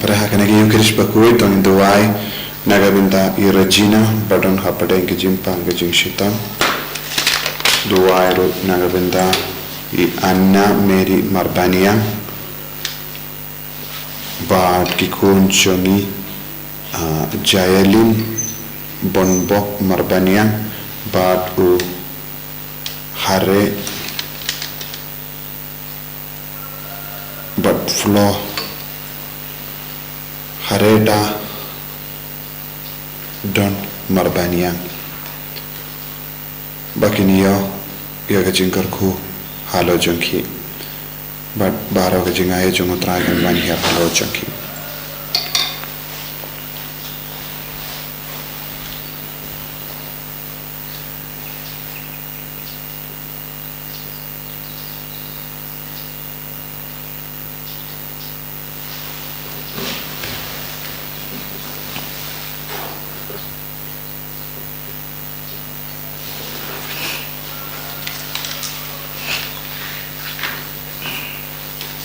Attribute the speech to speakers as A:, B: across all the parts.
A: Para kena giyu kirish Bakhuid tong Duai naga binta I Regina badon hapade ke jimpa ke jing shitam Duai ro naga binta I Anna Mary Marbania Bad Kikun Johnny Jaelin Bonbok Marbania Bad U Hare Bad Flo Hareda Don Marbanian Bakiniyo Yagajinker Ku Halo Junkie But Baro Gajingae Jungotragan Van here Halo Junkie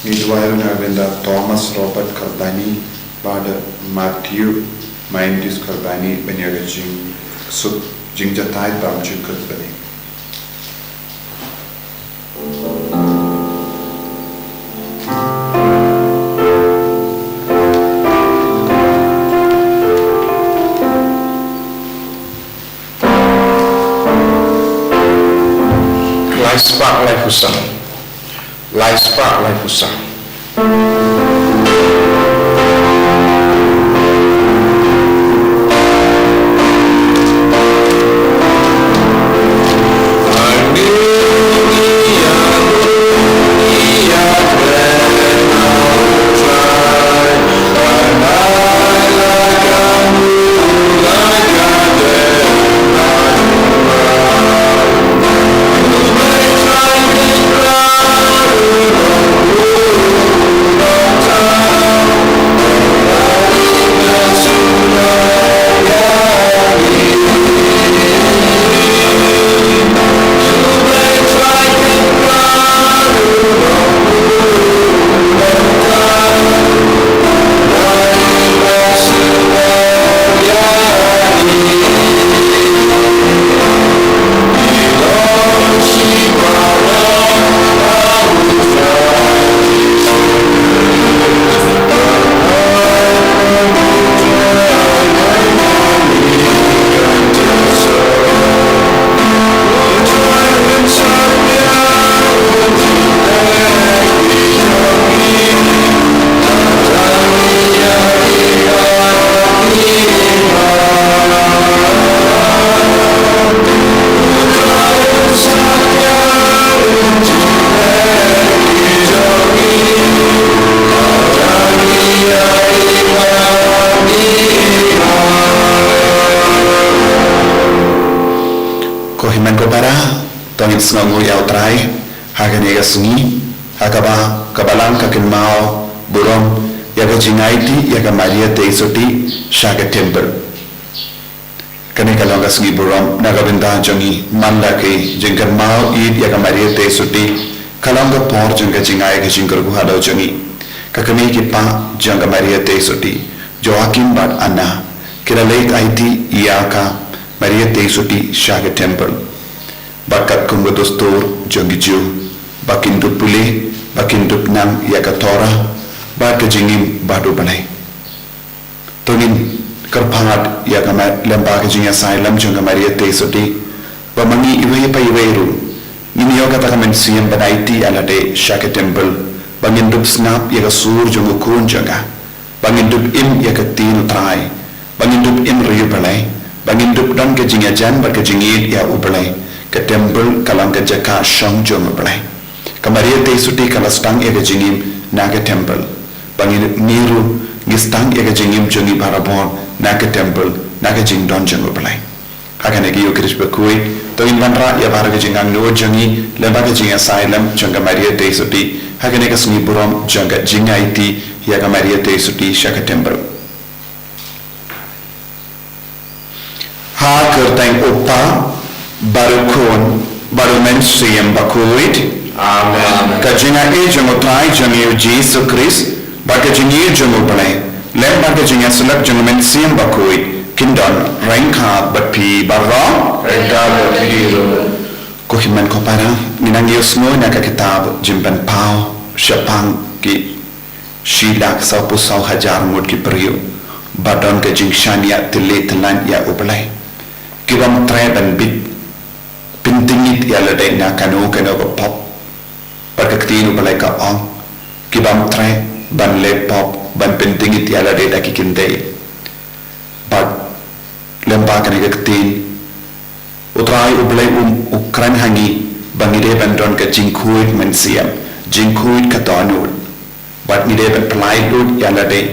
A: Midwife Navenda Thomas Robert Karbani Bada Matthew Mindis Karbani Benyaga Jing Suk Jingjatai Bamju Karbani
B: Laispak Lai Husam Laispak Lai Husam
A: Sngi yautrai haganega Sngi hakaba kabalang kakilmao burom yaga jingaiti yaga Maria Teisoti shaga temple kane kalanga Sngi burom nagabinda jongi manda ke jingkan mao id yaga Maria Teisoti kalanga por janga jingai ke jingkar gu halo jongi kakame ki pa janga Maria Teisoti Joaquin bat Anna kira Lait-ïa ka Maria Teisoti shaga temple Bakat kumbu dostur jongiju bakindup pulih bakindup nang yakatora baka jingim badu balai tungin kerpangat yakama lembaga jingya sailam jonga Maria Teisoti bamangi iwe pa iweru ini yo kata kamen siem banaiti alade shaka temple bangindup snap yaka sur jonga kun jonga bangindup im yaka tinu trai bangindup im riyu balai bangindup dan ke jingya jan baka jingid ya ubalai ke temple kalang ke jaka shong jom balai ke Maria Teisoti kalastang ega jingim naga temple bangin niru gistang yaga jingim jongi barabon naka temple naka jing don jong oblai hakane gi yokris Bakhuid to in manra ya baraga jingang no jongi lembaga jing asylum jonga Maria Taisoti hakane ka Sngi burom jonga jingaiti yaga Maria Taisoti shaka temple ha kertang opa barukon barumen siyam Bakhuid
B: Amen.
A: Kajinga e jongo trai jongi Jesus Christ baga jingi jongo balai lem baga jinga sulak jongo men siyam Bakhuid kindon rengka batpi barra
B: Rengka batiro.
A: ko himan ko para minang yusmo na ka kitab jimban pau shapang ki shilak sa pusau hajar mud ki priyo badon ka jingshan ya tile telan ya ubalai kibam trai ban bit pintingit ya ladai na kanu ko pop perketinu balai ka ong kibam trai ban le pop ban pintingit ya ladai da kikindai bad lemba kan ketin utrai ublai ukran hangi bangide bandon ka jingkhuid mensiam jingkhuid ka tonul bad mide ban plai dud ya ladai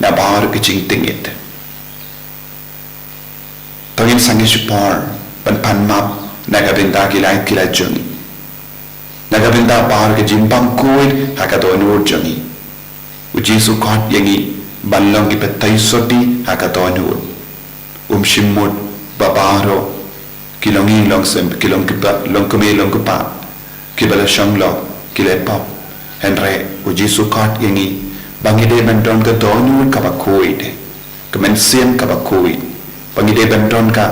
A: na bar ka jingtingit tangin sangi support ban panmap nagabinda kilai jongi nagabinda bar ke jimpang kuit hakatonur jongi uji sukot yangi balong ki petai soti hakatonur shimut babaro kilongi longsem kilong kipa longkome longkupa kibala shanglo kilepop henre uji sukot yangi bangide bandon ka donur ka Bakhuid kemen siem ka Bakhuid bangide bandon ka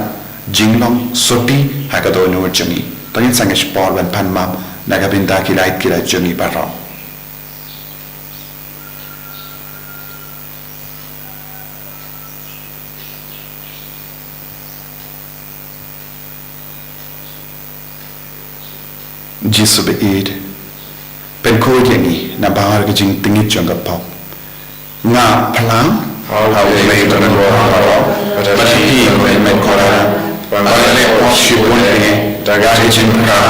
A: jinglong soti hakatonur jongi tangin sange sport ban panmap nagabinda kilai jongi baro jisu be id pen ko yangi na bahar ke jing tingit jonga pop nga plang how play to the world but he men kora Bangale pop shibun ne dagari jing ka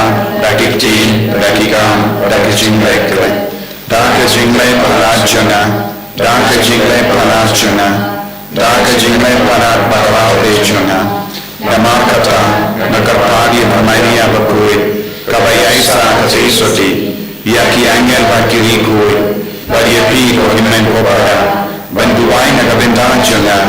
A: dagik jing dagikam dagijing lekle dagijing le palachana dagijing le palachana dagijing le palat barao bechana namakata nakarpagi Maria Bakhuid kabayai sa Taisoti yaki angel bakiri koi bariapi ko himen ko para banduai nagabindan jonga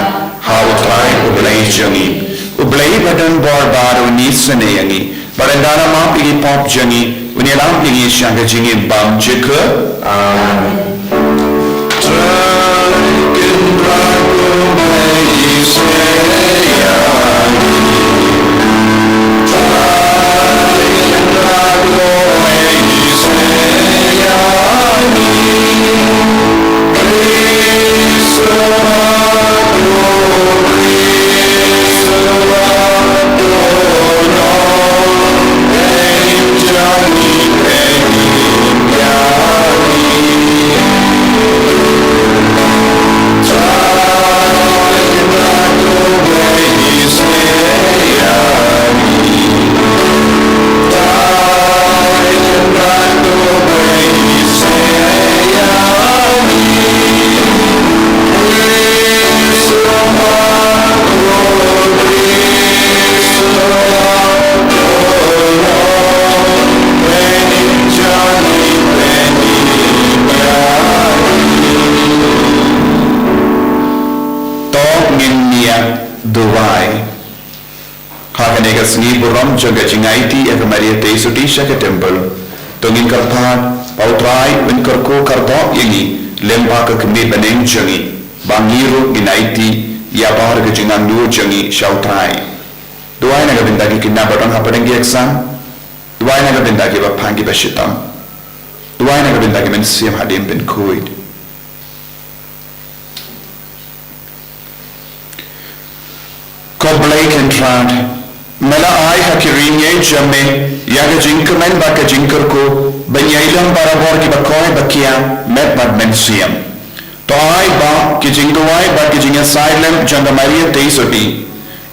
A: how try ublai jongi ublai badan bor baro nisane yangi barandana ma pigi pop jongi unilam pigi shanga jingi bam jika Sngi buram jaga jingaiti eka Maria Taisoti shaka temple tongin karpat pautrai win karko kardo yangi lemba ka kemi baneng jangi bangiru ginaiti ya bahar ke jingang nu jangi shautrai duai naga bindagi kinna batang hapadengi exam duai naga bindagi bapangi bashitam duai naga bindagi men siam hadim ben Bakhuid koblai kentrad mela ai hakirinye jamme yaga jinkamen baka jinkarko banyailam barabor ki bakoy bakia met bad mensiam to ai ba ki jingwai ba ki jinga silent janga Maria Taisoti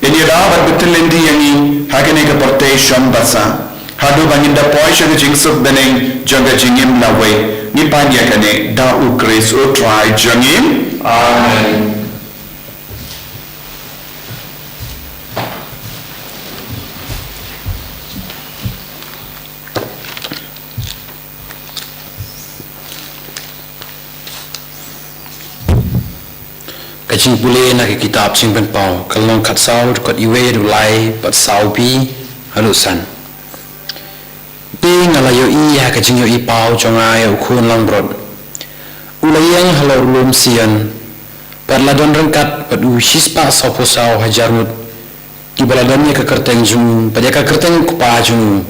A: ini rabat betelendi yangi hakene ka portation basa hadu banginda poisha ki jingsuk beneng janga jingim lawe ni panya kane da u grace o try jangin.
B: Amen.
C: Kacing boleh nak kitab simpan pau kalau kat sau kat iwe dulai pat sau bi halusan bi ngalayo i ha kacing yo i pau jonga ya ukun lang brod ulayang halo ulum sian pat ladon rengkat pat usis pa sau po sau hajarut di baladonnya ke kerteng jung pada ke kerteng kupa jung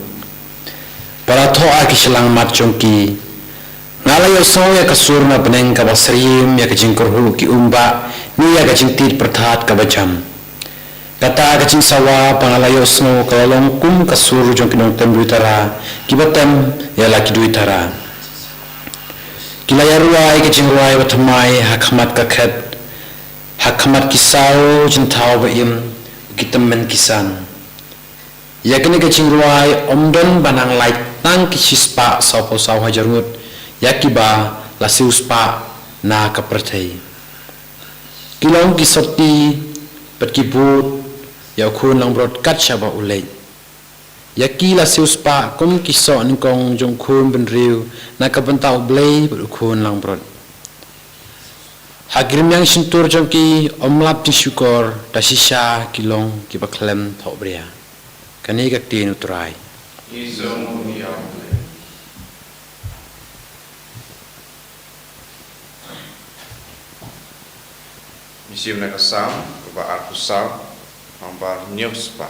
C: para toa ki selang mat jongki ngalayo sau ya kasur na beneng ka basrim ya kacing kurhulu ki umba ni ya kacing tit perthat ka bajam kata kacing sawa pangalayo snow kalong kum kasur jong kinong tem duitara kibatem ya laki duitara kilaya ruai kacing ruai watamai hakmat kakhet hakmat kisau jintau baim kitemen kisan ya kini kacing ruai omdon banang lait tang kisispa sapo saw hajarut yakiba lasiuspa na kapertai kilong kisoti petkibut ya kun lang brod katcha ba ulay yakila siuspa kum kiso Nyngkong jong kun benriu na kabantau blay kun lang brod hagrim yang sintur jong ki omlap ti syukur dasisha kilong ki Bakhuid thau bria kani kak tin utrai
B: Isong yang Misim na kasam, kaba arkusam, ambar nyuspa.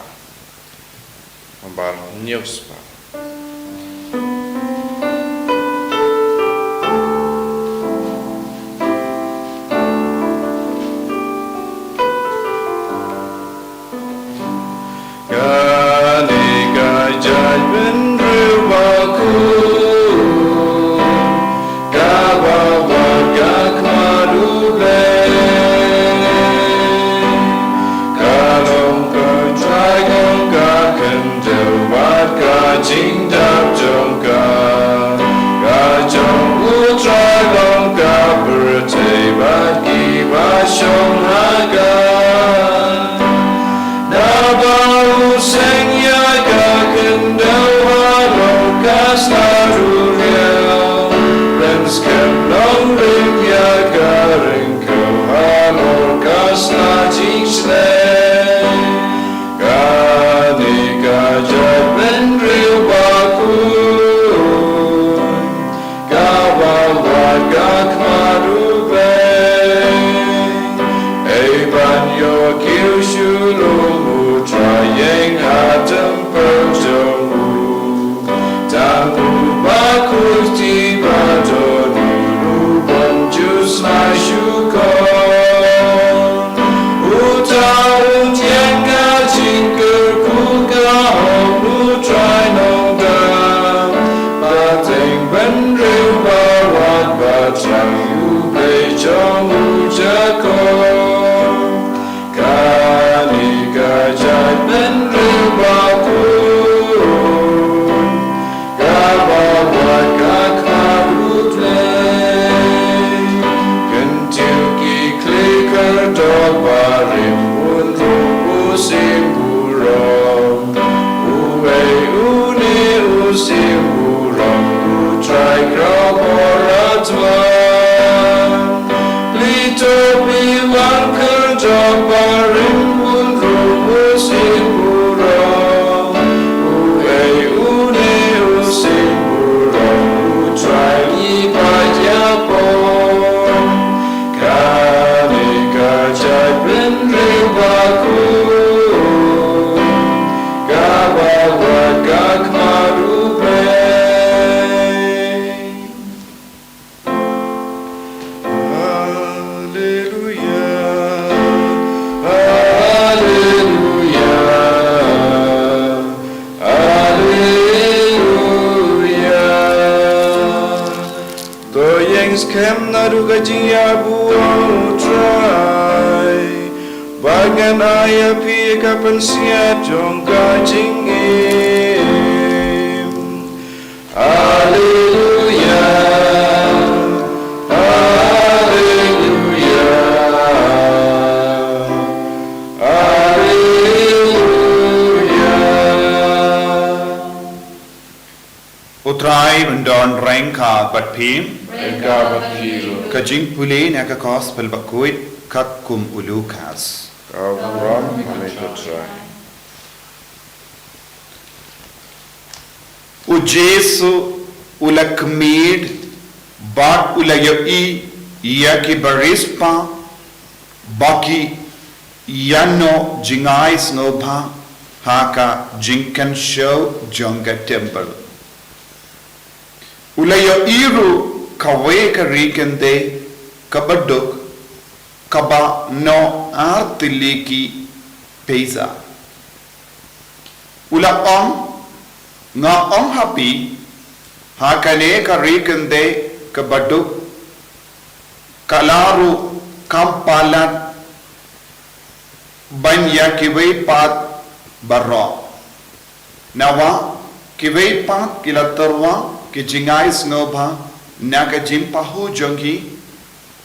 B: Gani gajaj benru Bakhuid, kaba warga kmadu Jing dap jong ka jong u try long ka birthday but give a shong haga na ba u Sngi ka kendo halo ka slaru real friends can long ring ya ka ring ko halo ka sla jing slay ka ni ka jaben Kem naruga jia buang utrai bagan ayah pi kapan siap jong kajingim Hallelujah
A: don reng ka bat phim
B: Rengka Bakilu,
A: ka jing puli na ka gospel Bakhuid kat kum ulukas.
B: Kauram Manitotrai.
A: O Jesu ulakmid bat ulayoi ia ki barispa baki yano jingai snobha haka jinkan show jonga temple. Ulayo iru kawe ka rikende kabaduk kaba no artiliki pesa. Ula nga happy hakane ka rikende kabaduk kalaru kampalan banya kiway pat barro nawa kiway pat kilatarwa ki jingay snobha naga jimpahu jongi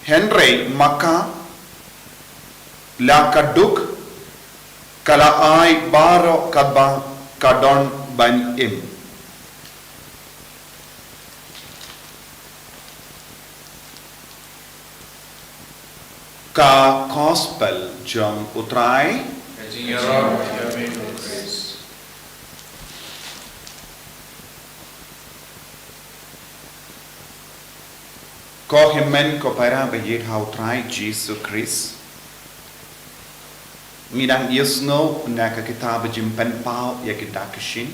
A: henry maka la kaduk kala ay baro kaba kadon ban im ka gospel jong utrai
B: Kajingaram Yami Grace.
A: ko himen ko para bayit how try Jesus Christ midang yesno na ka kitab jimpen pao ya kitakishin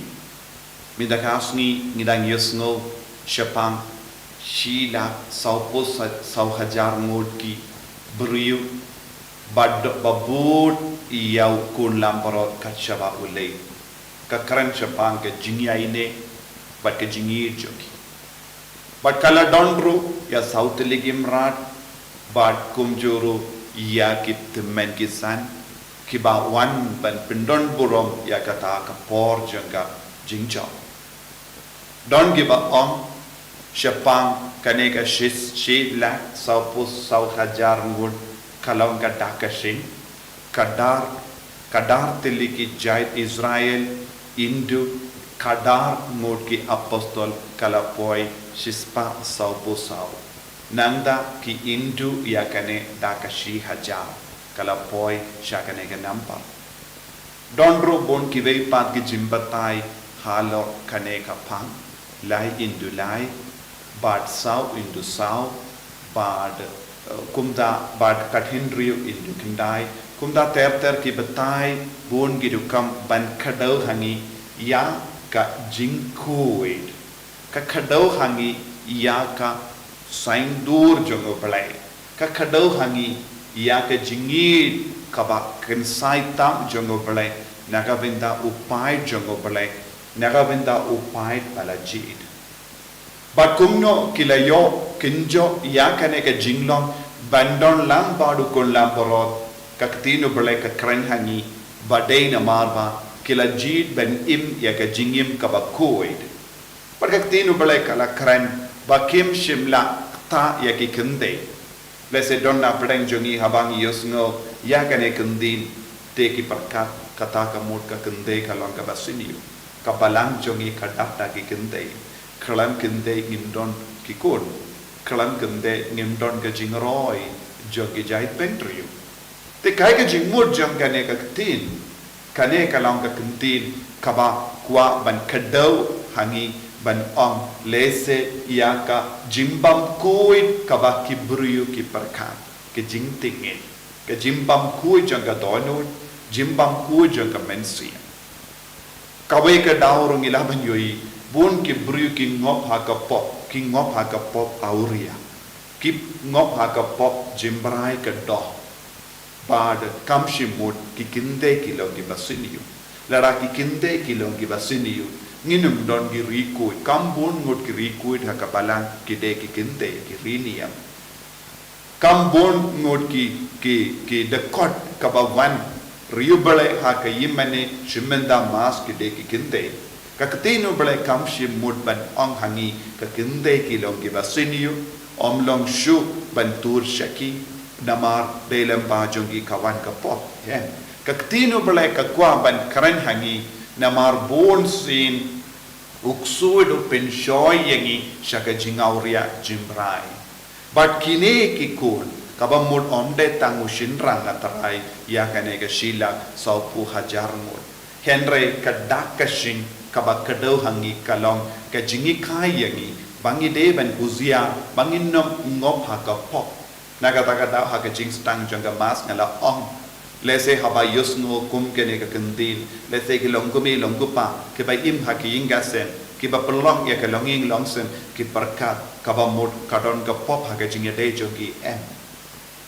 A: midakasni midang yesno shapang shila saupos sau hajar ngod ki beriu bad babut iau kun lamparot kachaba ulay ka karan shapang ka jingya ine bad ka jingir joki bad kala dondru ya saut ligim rat bad kumjuru ya kit men kisan kiba wan ban pindon burom ya kata ka por janga jingjaw don giba shapang kaneka shila saupus sau hajar ngur kalong ka dakashin kadar tiliki jait Israel indu kadar ngur ki apostol kalapoi shispa saupus sau nanda ki indu ya kane dakashi hajar kalapoi shakane ka nampar donro bon ki vei pat ki jimbatai halo kane ka pang lai indu lai bad sau indu sau bad kumda bad kathinriu indu kindai kumda ter ki batai bon gi dukam ban khadau hangi ya ka jingkuid ka khadau hangi ya ka sain dur jongo balai ka khadau hangi ya ka jingi kaba kensai tam jongo balai nagavinda upai jongo balai nagavinda upai palajid bakumno kilayo kinjo ya kane ka jinglong bandon lam badu kon lamporot kaktino balai ka kran hangi badai na marba kilajid ben im ya ka jingim kaba koid kaktino balai kala kran bakim shimla ta ya ki kende lese donna pedang jongi habang yosno ya kane kendin te ki perkat kata ka mut ka kende kalong ka basiniu kabalang jongi kadapta ki kende kalam kende ngimdon ki kon kalam kende ngimdon ka jingroi jogi jait pentriu te kai ka jingmut jong kane ka tin kane kalong ka kentin kaba kwa ban kadau hangi ban lese ia ka jimbam kuit kaba ki buriu ki perkan ke jingtingin ke jimbam kuit jong ka donut jimbam kuit jong ka mensia kawe ka daurung ilaban yoi bun ki buriu ki ngop ha ka pop auria ki ngop ha ka pop jimbrai ka doh bad kamshimut ki kinde ki long ki basiniu lara ki kinde ki long ki basiniu nginum don ki rikui kambun ngut ki rikui ha kapalang ki de ki kinde ki riniam kambun ngut ki dekot kabawan riubale ha ka yimane shimenda mas ki de ki kinde ka katino bale kamshim mut ban ong hangi ka kinde ki long ki basiniu omlong shu ban tur shaki namar belem bajongi kawan ka pop yen ka katino bale ka kwa ban kran hangi namar bon sin uksuid u penshoy yangi shaka jingauria jimbrai but kine ki kun kabamud onde tangu shinrang atarai ya kanega shila saupu hajar mul henry kadakashin kabakadau hangi kalong ka jingi kai yangi bangi de ban uzia bangi nom ngop haka pop nagatagada haka jing stang janga mas ngala ong lese haba yusno kum kene ka kendil lese ki longkumi longkupa ke bai im haki ingasen ki ba pelong ya ka longing longsen ki perkat kabamud kadon ka pop haka jingi de jogi em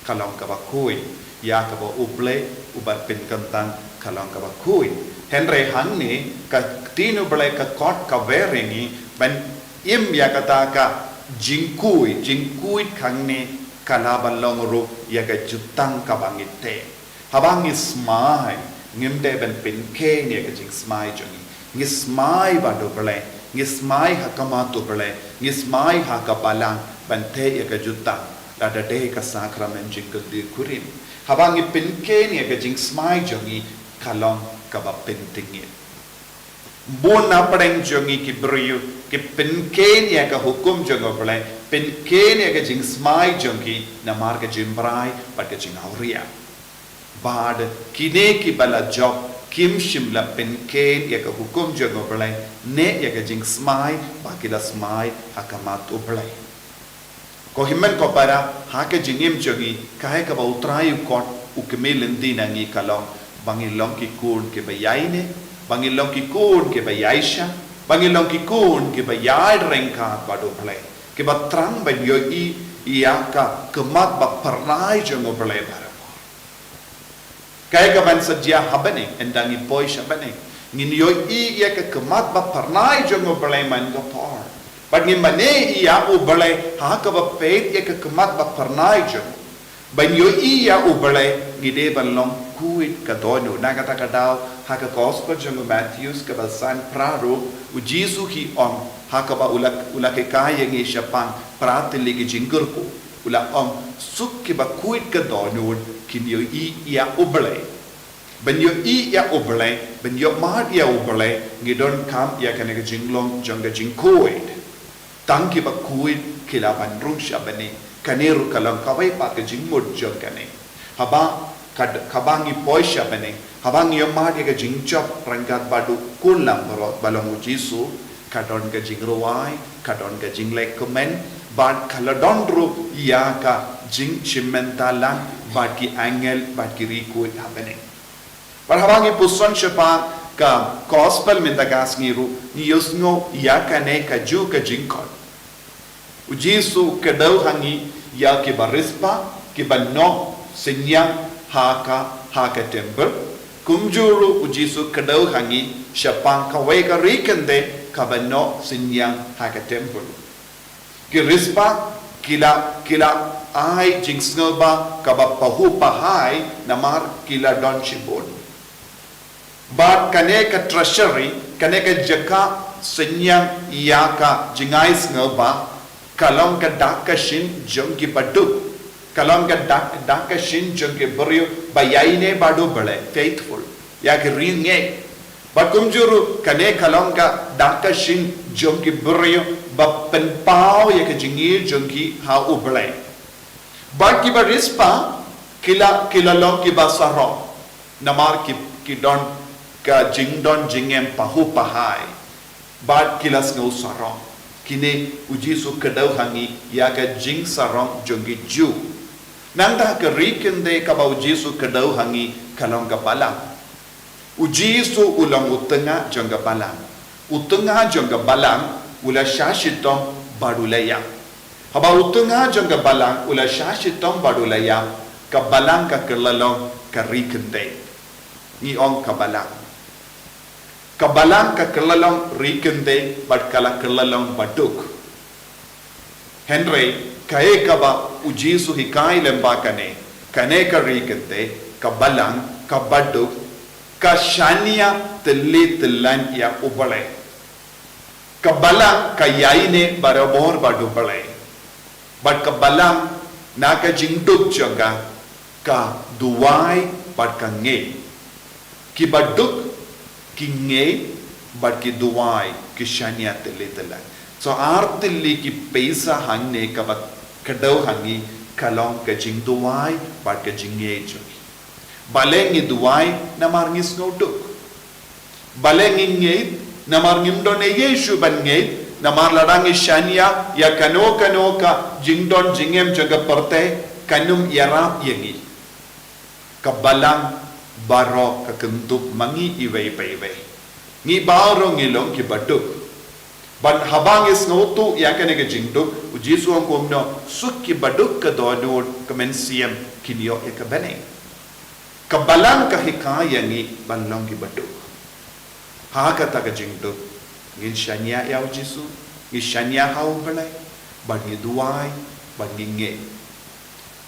A: kalong ka bakui ya ka ba uble ubat pin kantang kalong ka bakui henry hang ni ka tinu ble ka kot ka veringi ban im ya kata ka jingkui khang ni kalabalong ru ya ka jutang ka bangite habang ismai ngimde ben pin ke ni ka jing smai jongi ngismai ba do ble ngismai hakama to ble ngismai hakapalang ban te ya ka jutang ada de ka sakramen jingkul di kurim habang pin ke ni ka jing smai jongi kalong ka ba pentingi bona padeng jongi ki briyu ki penken ya ka hukum jongo ble penken ya ka jing smai jongi na mar ka jimbrai pat ka jing auria bad kine ki bala job kim shimla penken ya ka hukum jongo ble ne ya ka jing smai ba ki la smai hakamat ble ko himmen ko para ha ka jingim jongi kahe ka ba utrayu kot ukmelindi nangi kalong bangilong ki kun ke bayaine bangilong ki kun ke bayaisha bangilong ki kun ke bayai rengka bado ble ke batrang ban yo I ka kemat ba pernai jongo ble bara kaya ka ban sadia habane endangi boy shabane ngin yo I ya ka kemat ba pernai jongo ble man go par but ngin mane ya u ble ha ka ba pet ya ka kemat ba pernai jongo ban yo I ya u ble ngide ban long kuit ka donu nagata ka daw haka gospel jongo Matthews ka balsan praro u Jesu hi on haka ba ulak ke kaya ngi shapang pratili ki jingurko ula on suk ki ba kuit ka donu kin yo I ya uble ben yo I ya uble ben yo ma ya uble ngidon kam ya kana ka jinglong jonga jingkuit tangki ba kuit kila ban rung shabani kaneru kalang kawai pa ka jingmud jongane haba kabangi poisha bene habang yo ma de ga jingchop rangat badu kulang balong Jesu kadon ga jingruai kadon ga jinglek komen bad kaladon ru ya ka jing chimentalan bad ki angel bad ki riku habene par habangi puson chepa ka gospel min da gas ngiru ni yosno ya ka ne ka ju ka jingkon Jesu kadau hangi ya ki barispa ki banno senyang haka temple kumjuru Jesu kadau hangi shapang kawai ka rikende kabano sinyang haka temple ki rispa kila ai jingsnoba kabapahu pahai namar kila don shibon but kane ka treasury kane ka jaka sinyang yaka jingais ngoba kalong ka dakashin jongi padu kalam ka dak shin jonge brio bayaine bado bale faithful ya ke ringe bakumjuru kane kalam ka dak shin jonge brio ba pen pao ya ke jingi jongi ha ubale ba ki ba rispa kila long ki ba saro namar ki don ka jingdon jingem pahu pahai ba kilas ngau saro kine ujisu kadau hangi ya ka jing sarong jongi ju nanda ka rikende ka ba Jesu kadau hangi kalong ka balang Jesu ulang utenga jonga balang utenga jonga balang ula shashitong badulaya haba utenga jonga balang ula shashitong badulaya ka balang ka kelalong ka rikende ni ong ka balang ka kelalong rikende bad kala kelalong baduk Henry kae kaba Jesu hikai lemba kane ka rikente ka balang ka baduk ka shania tele telan ya ubale ka balang ka yaine barabor badu bale bad ka balang na ka jingduk jaga ka duwai bad ka nge ki baduk ki nge bad ki duwai kishania teletela so artilli ki peisa hangne kabat kadau hangi kalong ka jing duai bat ka jinge jo balengi duai namar ngis notuk balengi ngeit namar ngimdon yeshu ban ngeit namar ladangi shania ya kano ka jingdon jingem jaga perte kanum yarap yangi kabalang baro ka kentup mangi iwei paiwei ngi baro ngilong ki baduk ban habang is ngotu ya kane ka jingduk ujisu ang kumno sukki baduk ka donod kamensiam kinyo e ka bane kabalang ka hikaya ngi banlong ki baduk ha ka ta ka jingduk ngin shania ya ujisu ngi shania hau balai ban ngi duai ban ngi nge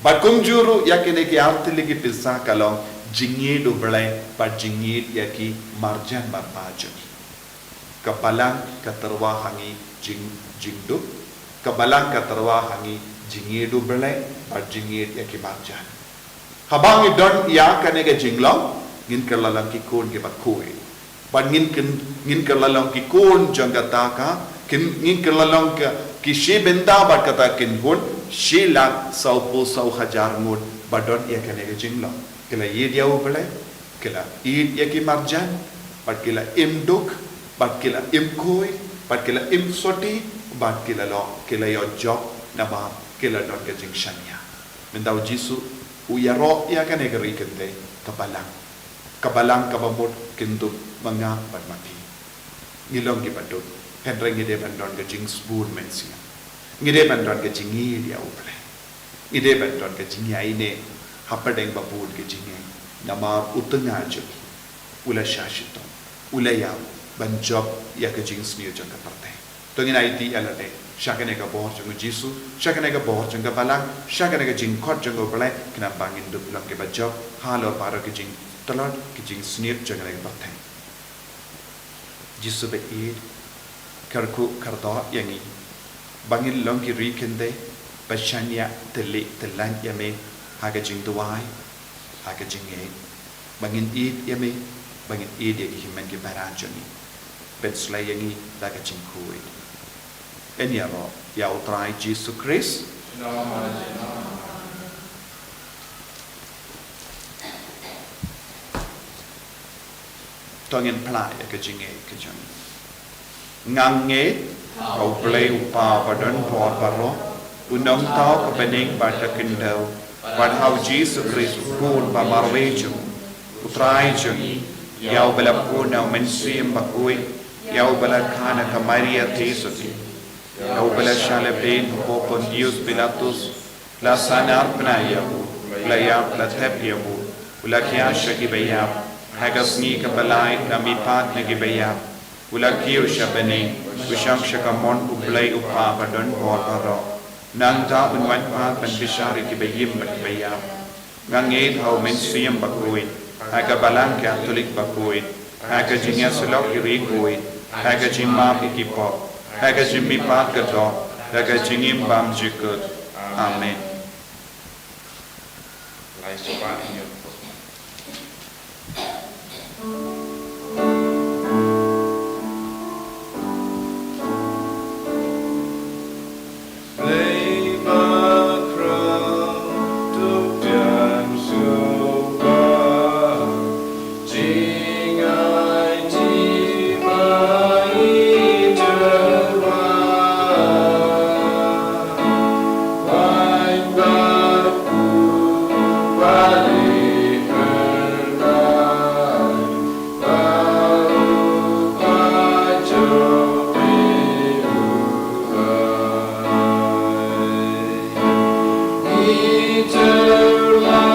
A: ban kumjuru ya kane ki artili ki pissa kalong jingi do balai ban jingi ya ki marjan marpajani kabalang katarwa hangi jingduk kabalang katarwa hangi jingedu belai bar jinged ya ki marjan habang don ya kanega jinglong ngin kalalang ki kon ke Bakhuid ban ngin kalalang ki kon jangata ka ngin kalalang ki shebenda bar kata kin kon shilak sau hajar ngun badon ya kanega jinglong kila yid ya belai kila id ya ki marjan bar kila imduk bat kila imkoi bat kila imsoti bat kila lo kila yo job na ba kila don ke jing shanya mendau jisu u yaro ya kan egri kente kabalang kabamot kintu manga bat mati ngilong ki badut henreng ngide bandon ke jing spoon mensia ngide bandon ke jingi dia upale ngide bandon ke jingi aine hapadeng babud ke jingi namar utenga jo ula shashito ula yaw ban job ya ke jing sniu jang ka parte to ngina iti alade shakane ka bor jang jisu shakane ka bor jang ka balang shakane ka jing khot jang ko balai kina bangin dup lam ke ba job halo paro ke jing talot ke jing sniu jang ka parte jisu be i karku kardo yangi bangin long ki ri kende bashanya tele telan yame ha ke jing duai ha ke jing e bangin i yame bangin i de ki himen ke baranjani bet slayangi daga Bakhuid enyaro ya utrai Jesus Christ tongin plai ke jinge ke jang ngange au play upa padon por paro unong tao ka bening bata kindau ban how Jesus Christ kun ba marwejo utrai jang yau balapuna mensim Bakhuid yau bala khana ka Maria Tesoti yau bala shalabin popon Dios Pilatus la sanar pnayabu la ya la tepyabu ula kya shaki bayab hagasni ka balai kami pat ne ki bayab ula kiyo shabane usham shakamon ublay upa padon por paro nang ta unwan pat ban bishari ki bayim bat bayab nganged how mensiam Bakhuid haka balang Catholic Bakhuid haka jinga sulok iri Bakhuid haka jimma ikipo haka jimmi pat kato haka jingim bam jikut amen lai sopa inyo
B: Eternal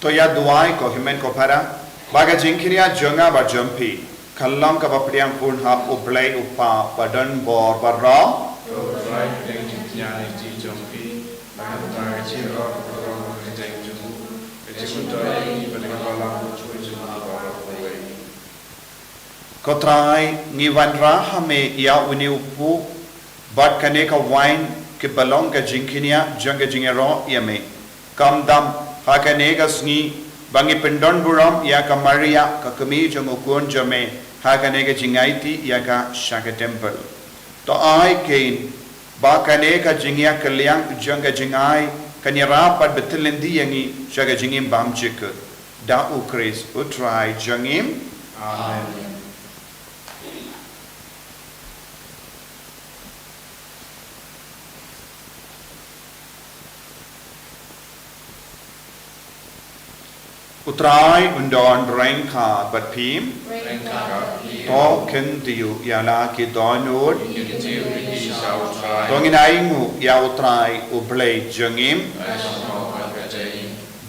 A: to ya duai ko himen ko para baga jingkiria jonga ba jumpi kallang ka ba priang pun ha ublai upa badan bor barra ko trai ni vanra hame ya uni upu bat kane ka wine ke balong ka jingkinia jonga jingero yame kam dam ha kane ka sngi bangi pendon buram ya ka maria ka kami jong ukun jame ha kane ka jingaiti ya ka shaka temple to ai kein ba kane ka jingya kalyang jonga jingai kanira pat betelendi yangi shaka jingim bam chik da u kris utrai jangim amen. Utrai undon rengka bat pim to ken diu yala ki donod dongin aingu ya utrai ublei jangim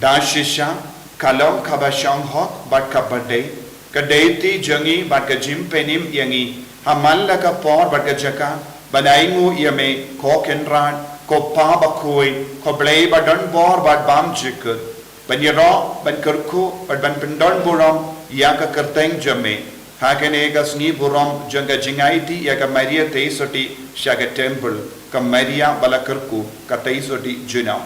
A: dashisha kalong kabashang hot bat kabade kadeti jangi bat ka jimpenim yangi hamalla ka por bat ka jaka banaingu yame ko kenran ko pa bakhuid ko blei badon bor bat bam jikut Banyero, ban kerku, ban pendon buram, ya ka kerteng jame. Hakane ka sni buram janga jingaiti ya ka Maria teisoti shaga temple ka Maria bala kerku ka teisoti juna.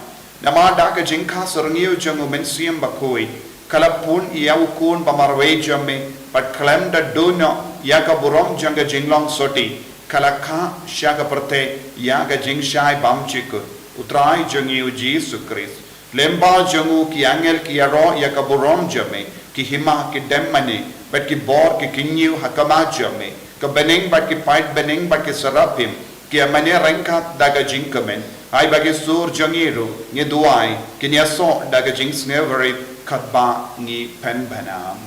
A: Nama da ka jingka serngio jangu mensiam bakoi. Kalapun ya ukun pamarwe jame, pat klem da dono ya ka buram janga jinglong soti. Kalakha shaga perte ya ka jingshai bamchik. Utrai jangiu Jesus Christ. Lemba jangu ki angel ki aro ya ka burom jame ki hima ki demmane bat ki bor ki kinyu hakama jame ka bening bat ki fight bening bat ki sarapim ki amane rengkat daga jingkamen ai bagi sur jangiru ni duai ki ni aso daga jing sneveri katba ni pen banam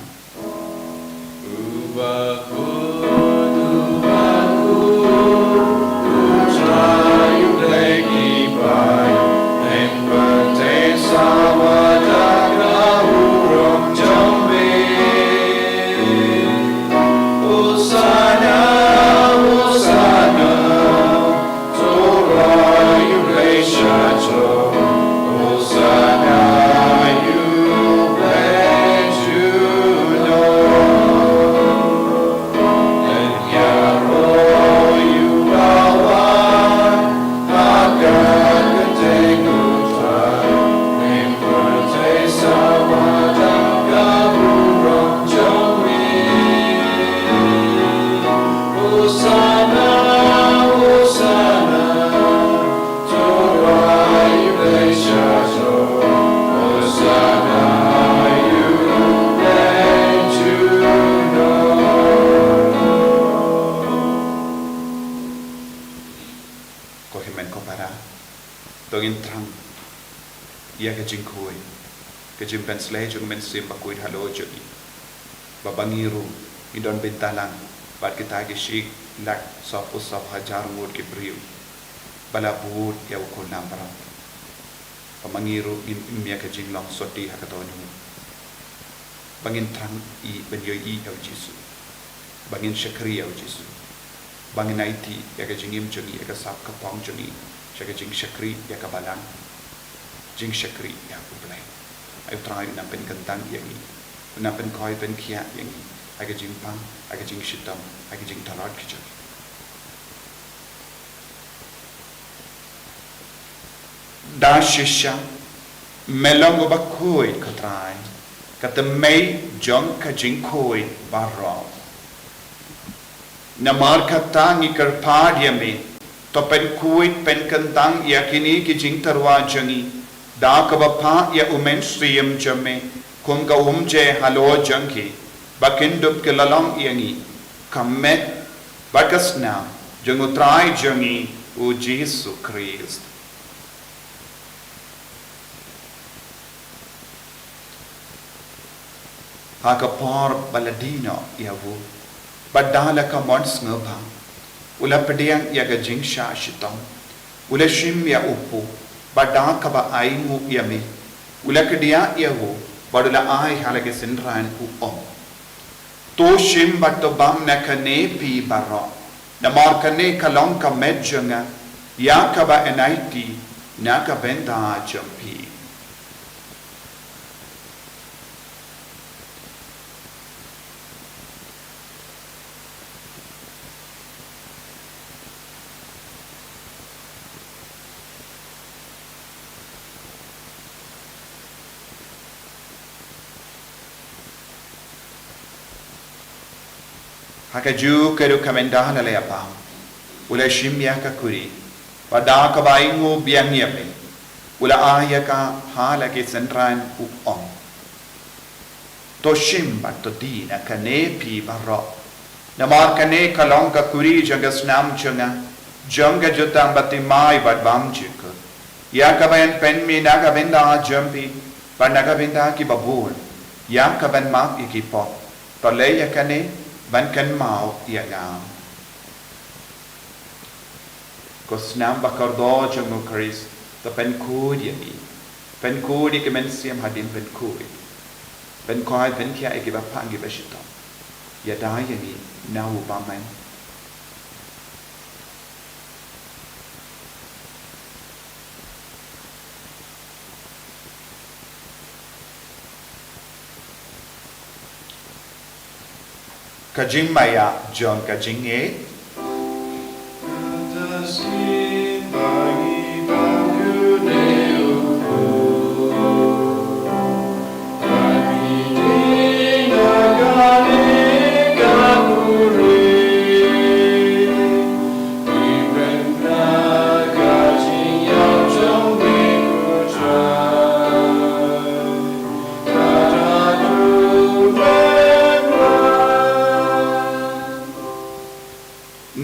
A: Slay jung men sim Bakhuid halo jogi babangiru idon bintalang bat kita ki shik lak sofu sof hajar ngod ki briu bala bud ya ukul nampara babangiru in imya ka jinglong soti hakatonu bangin trang i benyo i au jisu bangin shakri au jisu bangin aiti ya ka jingim jogi ya ka sap ka pong jogi shaka jing shakri ya ka balang jing shakri ya ublai ai try nampen kentang yang ni nampen koi pen kia yang ni ai ka jing pang ai ka jing shitam ai ka jing talat kicho da shisha melong Bakhuid ka try ka te mei jong ka jing koi barro namar ka tangi kar pad yame to pen kuit pen kentang yakini ki jing tarwa jangi da ka bapa ya umen sriyam jame kum ka umje halo janki bakindup ke lalang yangi kamet bakasna jangutrai jangi u Jesus Christ haka par baladino yavu badala ka mons ngaba ula pediang ya ga jingsha shitam ula shim ya upu badaka ba aingu yami ula kedia yavu badula ai halage sinran u om to shim batto bam nakane pi barro namar kane kalong ka medjanga yakaba enaiti naka benda jampi Hakaju keru kamendana le apa ula shimya ka kuri pada ka baingu biangnya pe ula aya ka hala ke sentran u om to shimba to dina ka ne pi barro namar ka ne kalong ka kuri janga snam chunga janga jutang bati mai bad bam chika ya ka bayan pen mi naga benda jampi pa naga benda ki babul ya ka ban mak ikipo to le ya ka ne ban kan mau ia ngam ko snam bakardo jango karis to pen kudi ni pen kudi ke men siam hadin pen kudi pen koi pen kia e ke ba pangi ba shito ya dai ni na u ba man Kajing maya jong kajing e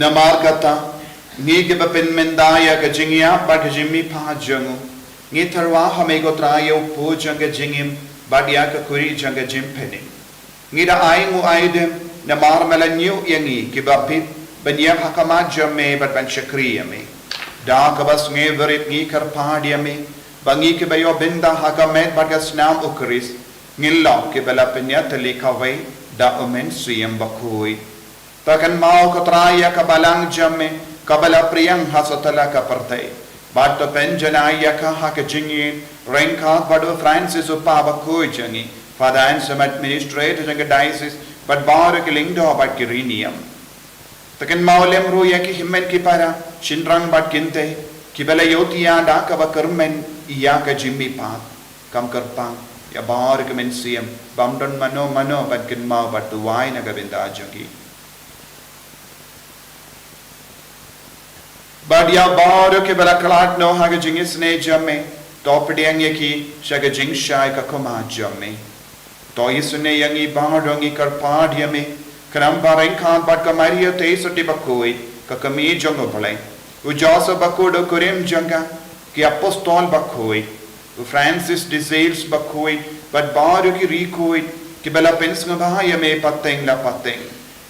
A: namar kata ngi ke bapen mendaya ke jingya ba ke jimmi pha jangu ngi tharwa hame go trayo po janga jingim badia ka kuri janga jimpene ngi da ai ngu aidem namar melanyu yangi ke bapit banya hakama jamme bat ban shakriya me da ka bas ngi verit ngi kar padia me bangi ke bayo binda hakamet bat ka snam ukris ngilla ke bala penya telika vai da omen suyam bakhuid Takan mau katraya kabalang jamme kabala priyang hasotala ka partai bato penjanaya ka hakajingi renka bado Francis upa Bakhuid jangi father and some administrator janga diocese but bar ke lingdo bat kirinium takan mau lem ru ya ki himmen ki para shinrang bat kinte ki bala yotiya da ka bakarmen iya ka jimmi pa kam karpang ya bar ke mensiam bamdon mano bat kin mau bat tuwai na gabinda jangi Badia baro ke bala kalat no haga jingis ne jamme top diang yaki shaga jing shai ka koma jamme to isune yangi barongi karpa diame kram bareng khan bat ka maria te soti bakoi ka kami jongo bale ujaso bakodo kurim janga ki apostol bakoi u Francis de Sales bakoi bat baro ki rikoi ki bala pens ngaba yame pateng la pateng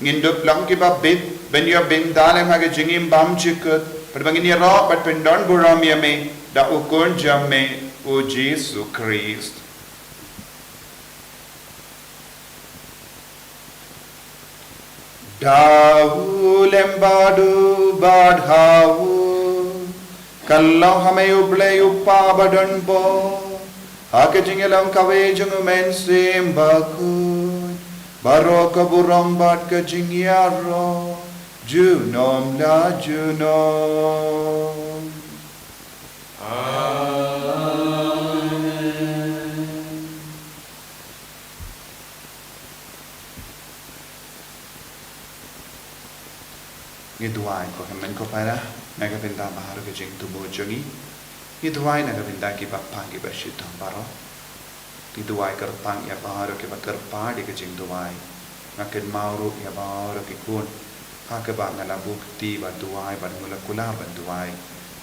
A: ngindup lang ki ba bit ben yo ben dalem haga jingim bam chikut Perbangini rock but pendon buramia me da ukun jamme o Jesus Christ. Dahu lembadu badhahu kallau hame uble uppa badan bo hake jingelam kawe jungu men sim bakut baroko buram bat ka jingyaro Junom la Junom. Amen. Ngiduai ko hemen ko para nagabinda baharo ke jing tubo jongi. Ngiduai nagabinda ki bappa ki bashito baro. Ngiduai karpang ya baharo ke bakarpa di ke jing duai. Ngaken mauru ya baharo ke kun. Haka ba ngala bukti bantuai ban mula kula bantuai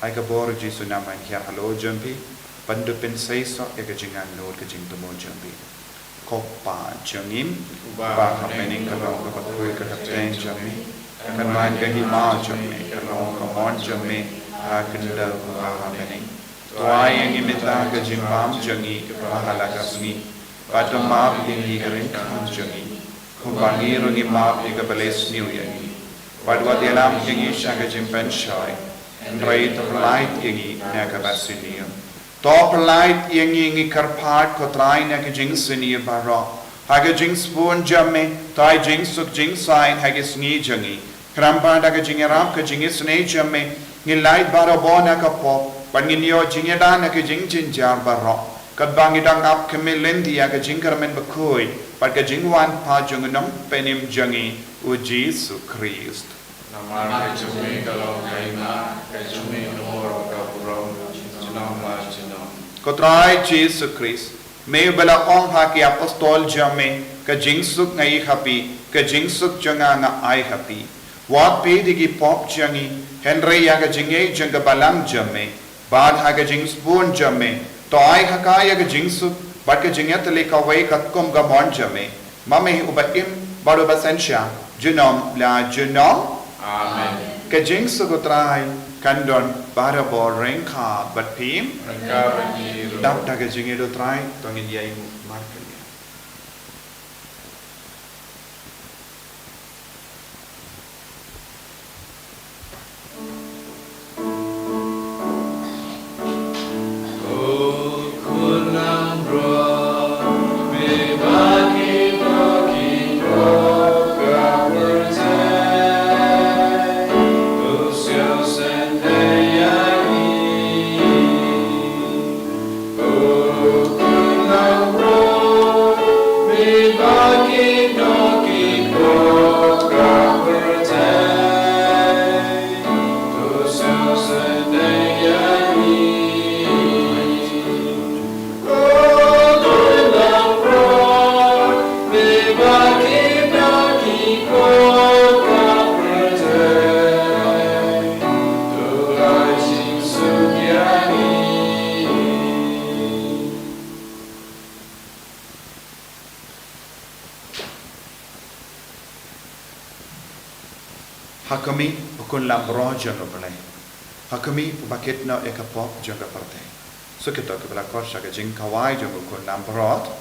A: ai ka bor ji sunama hiar halo jampi bandu pen seiso e ka jingan lor ka jing tomo jampi koppa jangim ba happening ka ba ka koi ka ten jampi kan man ka hi ma jampi ka lo ka mon jampi ha kinda ba happening toai yang imita ka jimbam jangi ka hala ka suni Pada maaf yang iring kanjangi, kumbangi rungi maaf yang kebeles new yangi. Pada dalam yang isya kejimpen syai, Rai terlait yang naga basinium. Top light yang karpat kotrai naga jing sini barok. Haga jing spoon jamme, tai jing suk jing sign haga sngi jangi. Krampa naga jing arab ka jing snei jamme, ngilait barabo naga pop, panginyo jing edan naga jing jinjar barok. Kad bangi dang ap kemilendi aga jingkar men Bakhuid, pada jingwan pa jungunam penim jangi u Yesus Christ.
B: Namar kecumi kalau kaina, kecumi nomor kapurong, jenam lah jenam.
A: Kotrai Yesus Christ, may bala ong haki apostol jame, ka jingsuk ngai happy, ka jingsuk janga nga ai happy. Wat pe digi pop jangi, Henry yaga jingay janga balang jame, bad haga jingspoon jame. Toai hakaya ke jingsuk, bat ke jingyat le kawai katkum ga monjame. Mame ubaim baru basensya, junom la junom.
B: Amen.
A: Ke jingsuk utrai kandon bara bol rengka bat pim.
B: Rengka berjiru.
A: Dap da ke jingyat utrai tongin yai marken. Hakami ukun lambro jono balai. Hakami bakit na ekapop jono parte. So kita ke belakor syaga jing kawai jono ukun lambrot.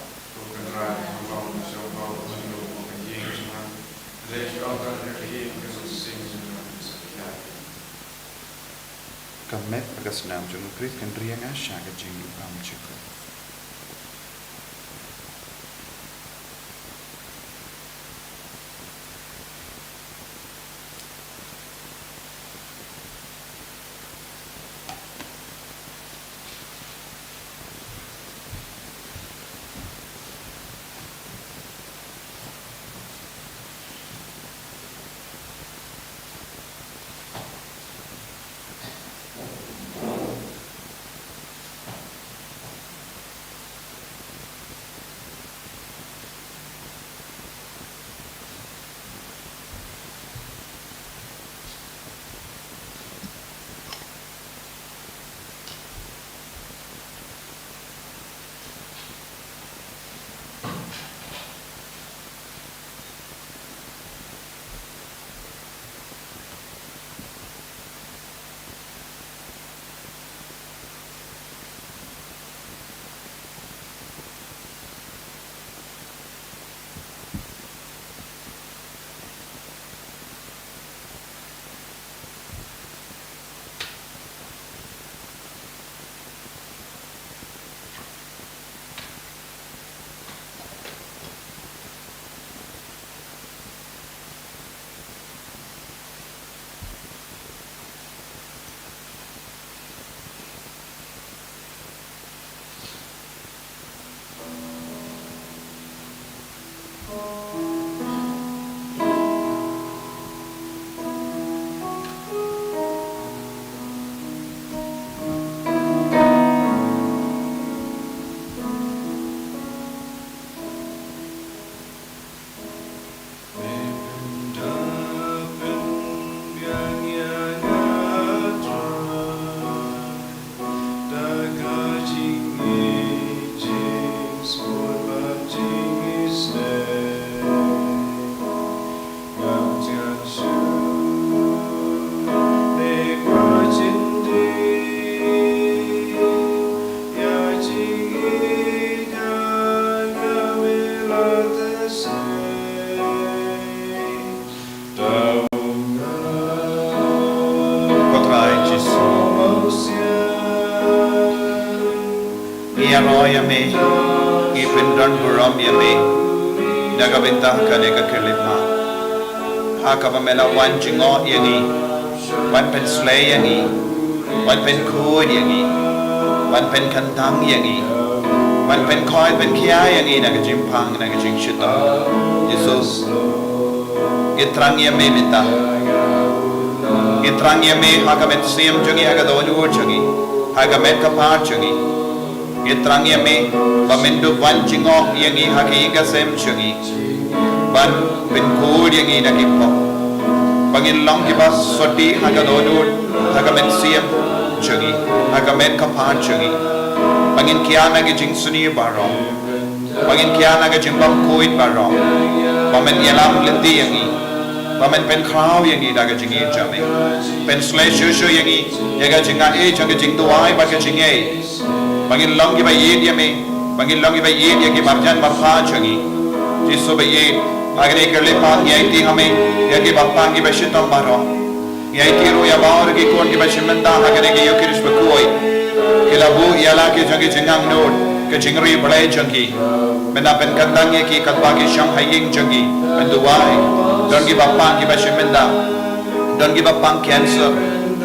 A: Kamet agas nam jono kris kan rianga syaga jing am chiko. Ngia roya me, ngi pendon buram ya me, naga bintah kane ka kelima. Haka pamela wan jingo yangi, wan pen slay yangi, wan pen kud yangi, wan pen kantang yangi, wan pen koi pen kia yangi naga jimpang naga jing shita. Yesus, gitrang ya me minta. Gitrang ya me haka met siyam jangi haka dawalur jangi, haka met kapar jangi. Gitrang ya me pamendu wan jingo yangi haki ka sem jangi. Ban pen kud yangi nagipo. Pangin long kiba soti haka dawalur haka met siyam jangi, haka met kapar jangi. Pangin kia nagi jing suni barong. Pangin kia nagi jing Bakhuid barong. Pamen yalam lindi yangi. Pamen pen kraw yangi daga jingi jami. Pen slash shushu yangi yaga jinga e janga jing tuai baka jing e. Pangin long kiba yed yami. Pangin long kiba yed yagi marjan marfa jangi. Jisu ba yed agane kerle pan yai ti hame yagi bapang kiba shitam barong. Yai ti ro ya baur ki kon kiba shimenda agane ki yokirish Bakhuid. Kilabu yala ki jangi jingang nod ke jingri balai jangi. Mena pen kandang ki katba ki shang haying jangi. Pen duai. Don't give up on give a shimenda. Don't give up on cancer.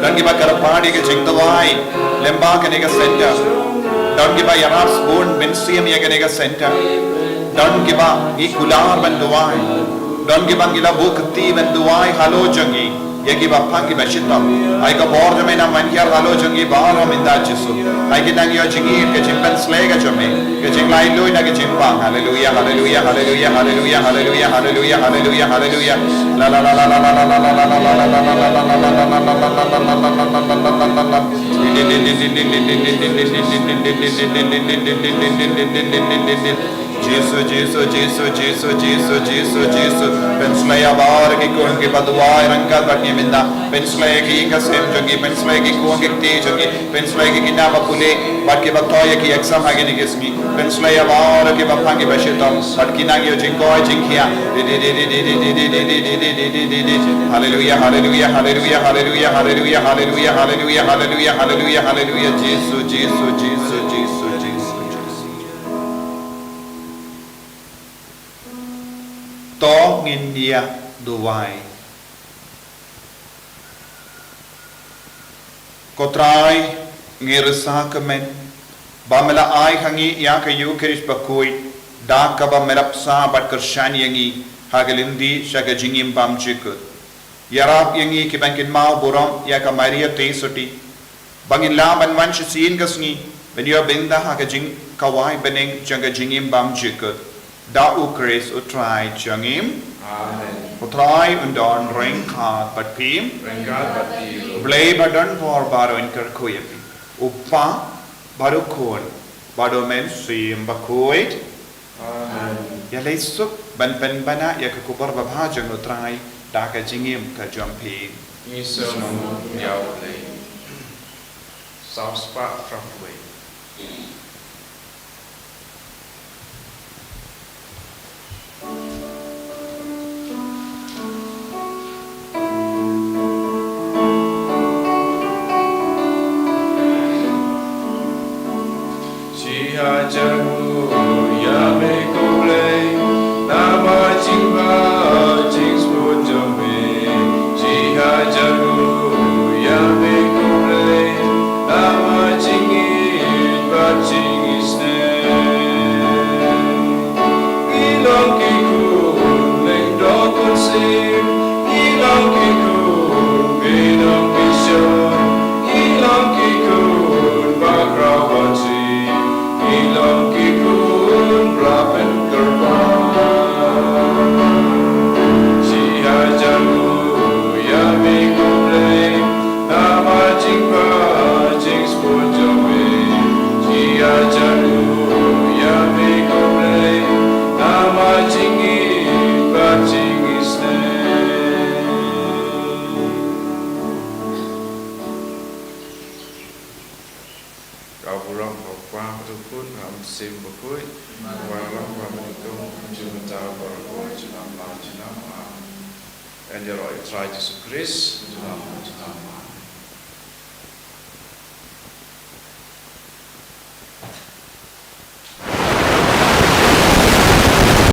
A: Don't give up a party to check the wine. Lemba can make a center. Don't give up your heart's bone, Bensium Yaganega center. Don't give up Ikular and the wine. Don't give up Gila book thief and the wine, hello jungi. Yagi Bapangi Bashita. I got more than a man here, hello jungi, Baram in that Jesu. I get on your jingi, catching pen slag at your me, catching light low in a jimpang. Hallelujah, hallelujah, hallelujah, hallelujah, hallelujah, hallelujah, hallelujah, hallelujah. La la la la la la la la la la la Jesus, Jesus, Jesus, Jesus, Jesus, Jesus, Jesus. Penslaya bar ki kuang ki badwai rangkat batni minda. Penslaya ki ka sem jogi, penslaya ki kuang ki te jogi, penslaya ki kina bapule, bat ki batoya ki exam hage ni kismi. Penslaya bar ki bapang ki bashitam, bat kina ki jingkoi jingkia. Hallelujah, hallelujah, hallelujah, hallelujah, hallelujah, hallelujah, hallelujah, hallelujah, hallelujah, hallelujah. Jesus, Jesus, Jesus, Jesus, Jesus. To ngindia duwai kotrai ngirsa kemen bamela ai hangi ya ka yukirish Bakhuid da ka ba merapsa bat kershan yangi hagelindi shaga jingim bam chikut yarap yangi ki bankin mau buram ya ka maria tesoti bangin la ban wan sin gasni ben yo binda ha ka jing kawai beneng janga jingim bam chikut da ukris utrai jangim
B: Amen.
A: Utrai undon ringkat bat pim
B: Ringkat bat pim
A: blay badan for baro in kerkuyapi upa baro kon baro men sim Bakhuid
B: Amen.
A: ya lesuk ban pen bana ya kubar babha jang utrai da ka jingim ka jampi
B: Isam yau lay South Spark from way Jagu ya me kule nama jingba jings pujame jiha jagu ya me kule nama jingin ba jingisne ilong kiku leng dokun sim ilong kiku bidong bishon ilong kiku bakrawati ilong kikun rapen kerban siha jagu ya mikule nama jingba jings pujame siha jagu ya mikule nama jingi bajingisne kau burung Mawkhlam tukun ham sim Bakhuid Mawkhlam Nyngkong Junta Barakon Junam La Junam and your Lord try to Christ Junam